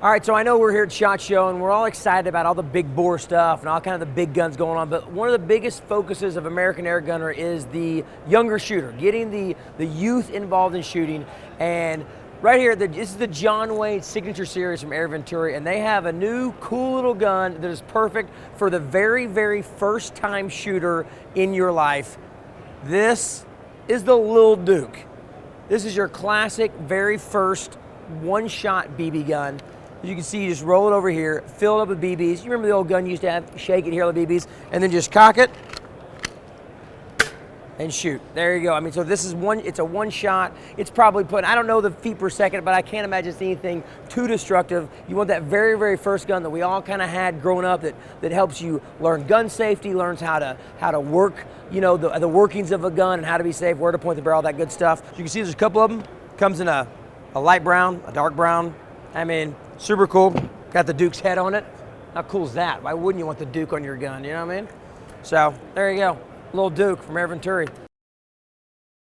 All right, so I know we're here at SHOT Show and we're all excited about all the big bore stuff and all kind of the big guns going on, but one of the biggest focuses of American Air Gunner is the younger shooter, getting the youth involved in shooting. And right here, this is the John Wayne Signature Series from Air Venturi, and they have a new cool little gun that is perfect for the very, very first time shooter in your life. This is the Lil Duke. This is your classic, very first one-shot BB gun. As you can see, you just roll it over here, fill it up with BBs. You remember the old gun you used to have, shake it here with BBs, and then just cock it and shoot. There you go. I mean, so this is it's a one shot. It's probably I don't know the feet per second, but I can't imagine it's anything too destructive. You want that very, very first gun that we all kind of had growing up that helps you learn gun safety, learns how to work, you know, the workings of a gun and how to be safe, where to point the barrel, all that good stuff. So you can see there's a couple of them. Comes in a light brown, a dark brown. I mean, super cool. Got the Duke's head on it. How cool is that? Why wouldn't you want the Duke on your gun, you know what I mean? So, there you go. Little Duke from Air Venturi.